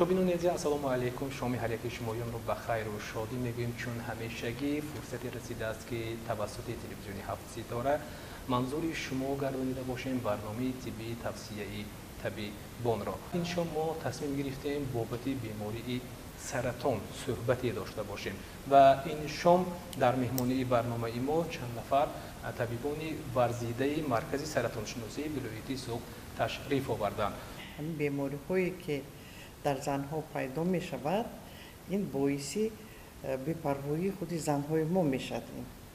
تماشابین نازی السلام علیکم شما هر یکی شمایون رو بخیر و شادی میگویم چون همیشگی فرصتی رسیده است که توسط تلویزیونی هفت ستاره منظور شما گردانیده باشیم برنامه طبی توصیه‌ای طبی بون را. این شما ما تصمیم گرفتیم بابت بیماری سرطان صحبتی داشته باشیم و این شام در مهمانی برنامه ما چند نفر طبیبان ورزیده مرکز سرطان شناسی ولایت سوق تشریف آوردند. بیماری هایی که در زنها پیدا می شود این باعثی بی‌پروایی خود زنهای ما می شود.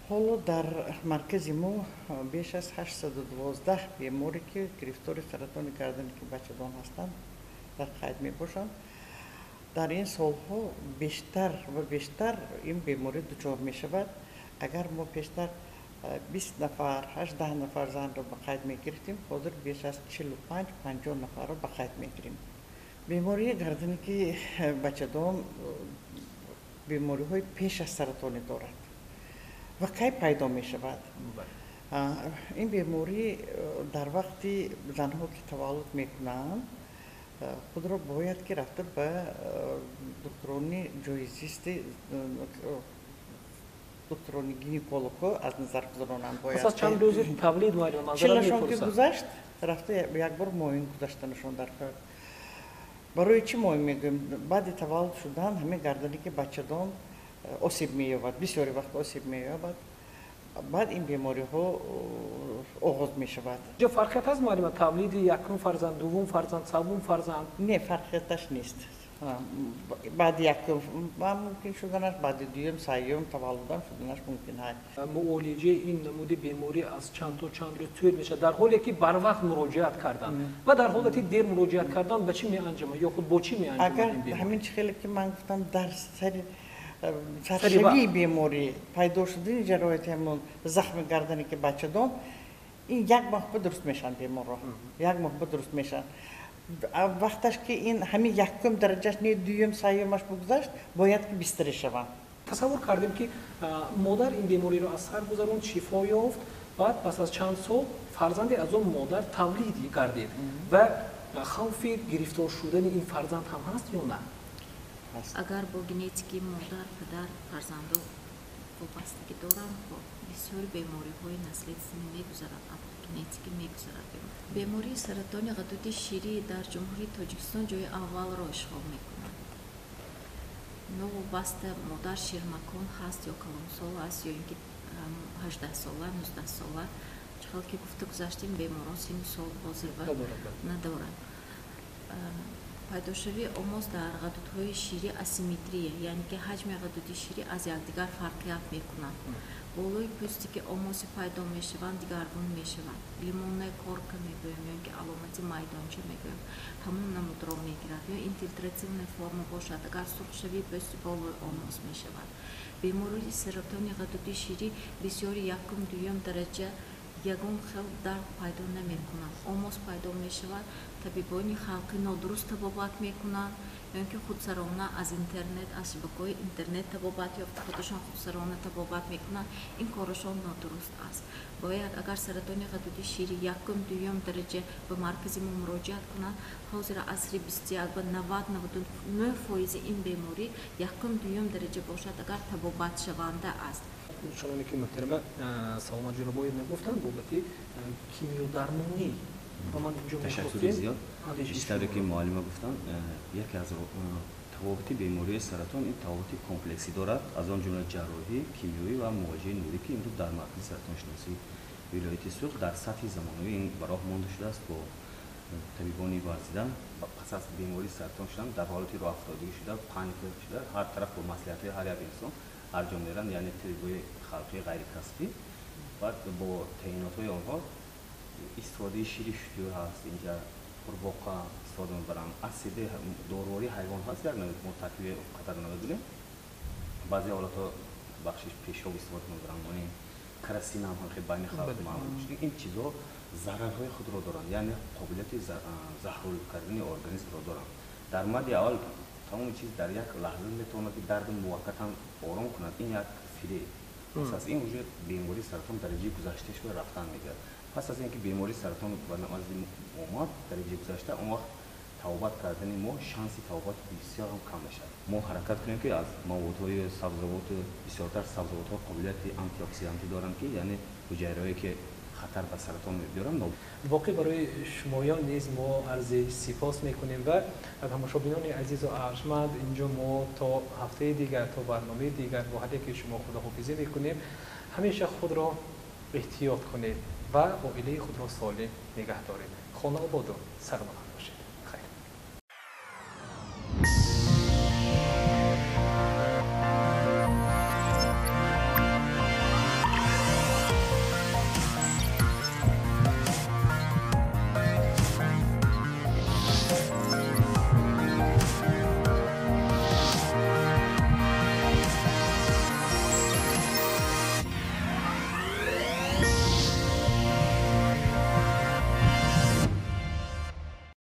حالا در مرکز ما بیش از 812 بیماری که گرفتار سرطان گردن که بچگان هستند در قید می باشند. در این سالها بیشتر و بیشتر این بیماری دچار می شود. اگر ما پیشتر 20 نفر 18 نفر زن را به قید می گرفتیم، حاضر بیش از 45-50 نفر را به قید می گیریم. بیماری گردن که بچگان بیماری های پیش از سرطانی دارد و کی پیدا می شود؟ این بیماری در وقتی زنها که تولد می کنند خود را باید که رفته به دکتران جایزیست دکتران گینکولوگ از نظر گذارانند. باید اساس چند روز تولید مایل منظورم که گذشت رفته یک بار معاین گذاشتنشون در کار. برای چی معاین میگیم؟ بعد تولد شدن همه گردنی که بچه‌دان آسیب می‌یابد، بسیاری وقت آسیب می‌یابد. بعد این بیماری ها آغاز می شود. چه فرقیت هست معلم تولید یکم فرزند، دوم فرزند، سوم فرزند؟ نه فرقیتش نیست. بعد یکم ممکن شدنش، بعد دوم، سوم تولدم شدنش ممکن است. معالجه این نمود بیماری از چند تا چند روز طول میشه در حالی که بر وقت مراجعت کردن و در حالتی دیر مراجعت کردن به چی می انجامه یا خود با چی می انجامه؟ اگر همین خیلی که من گفتم در سرشوی بیماری پیدا شده جراحت همون زخم گردنی که بچه دام این یک ماه درست میشن بیمار را یک ماه درست میشن. وقتش که این همین یکم درجهش نه دوم سومش بگذشت باید که بستری شوند. تصور کردیم که مادر این بیماری را از سر گذروند، شفا یافت، بعد پس از چند سال فرزندی از اون مادر تولیدی گردید و خوف گرفتار شدن این فرزند هم هست یا نه؟ اگر با گنتیکی مادر پدر فرزندان وابستگی دارند با بسیار بیماری های نسلی میگذرد، گنتیکی میگذرد. بیماری سرطان غدود شیری در جمهوری تاجیکستان جای اول را اشغال میکنند. وابسته مادر شیرمکان هست یا کلانسال است یا اینکه 18 ساله 19 ساله، چون که گفته گذاشتیم بیماران سن سال حاضر و ندارند. پیداشوی آموز در غدودهای شیری اسیمتریه، یعنی که حجم غدود شیری از یکدیگر فرقیت میکنند. بالای پوستی که آموزی پیدا میشوند دیگرگون میشوند. لیمونه کورکا میگویم یا اینکه علامتی میدانچه میگویم همون نمود را میگیرد یا اینفیلتراتیون فرم باشد. اگر سرخ شوی پوستی بالای آموز میشود. بیماری سرطان غدود شیری بسیاری یکم دوم درجه یگان خیلی درد پیدا نمی کنند. آموز پیدا می شود. طبیبانی خلقی نادرست طبابت می کنند یا اینکه خودسرانه از اینترنت از شبکه‌های اینترنت طبابت یافته خودشان خودسرانه طبابت می کنند. این کارشان نادرست است. باید اگر سرطان غدود شیری یکم دوم درجه به مرکز ما مراجعت کنند، حاضر عصری 21 و 90-99% این بیماری یکم دوم درجه باشد اگر طبابت شونده است. چون که محترمه سلام جنابای میگفتن بابت کیمیودرمانی و من اینجا تشکر زیاد. بیشتر که معلم گفتن یکی از توابط بیماری سرطان این توابط کمپلکسی دارد، از آن جمله جراحی، کیمیایی و مواجهه نوری که امروز در مرکز سرطان شناسی ولایت سوق در سطح زمانی این براه مانده شده است. با طبیبانی ورزیدن پس از بیماری سرطان شدن در حالت راه افتادگی شده، پانیک شده، هر طرف با مصلحت هر یک انسان انجام میدن، یعنی طبیبای خلقی غیر کسبی. بعد با تعیینات‌های آنها استفاده شیری شیور هست، اینجا قورباغه استفاده می‌برن، اسید داروهای حیوان هست یک نوع مرتکب خطر نمی‌دونیم. بعضی حالات‌ها بخشش پیشاب استفاده می‌برن، یعنی کراتین هم خیلی بین خلق معمول میشه. این چیزها ضررهای خود را دارن، یعنی قابلیت زهرآلود کردن ارگانیسم را دارن. در مورد اول تمام چیز در یک لحظه میتونه که درد موقت هم آرام کند. این یک فری. پس از این وجود بیماری سرطان درجه گذشتهش رو رفتن میگه. پس از اینکه بیماری سرطان به نماز اومد درجه گذشته، اون وقت табобат кардани мо шанси табобат бисёр кам мешавад. мо ҳаракат кунем ки аз маводҳои сабзавоту бисёртар сабзавотҳо қобилияти антиоксидантӣ доранд ки яъне ҳуҷайраҳое ки хатар ба саратон мебиёранд. воқеъ барои шумоён низ мо арзи сипос мекунем ва тамошобинони азизу арҷманд инҷо мо то ҳафтаи дигар то барномаи дигар бо ҳар яке шумо худоҳофизӣ мекунем. ҳамеша худро эҳтиёт кунед ва оилаи худро солим нигоҳ доред. хона ободу. саломат.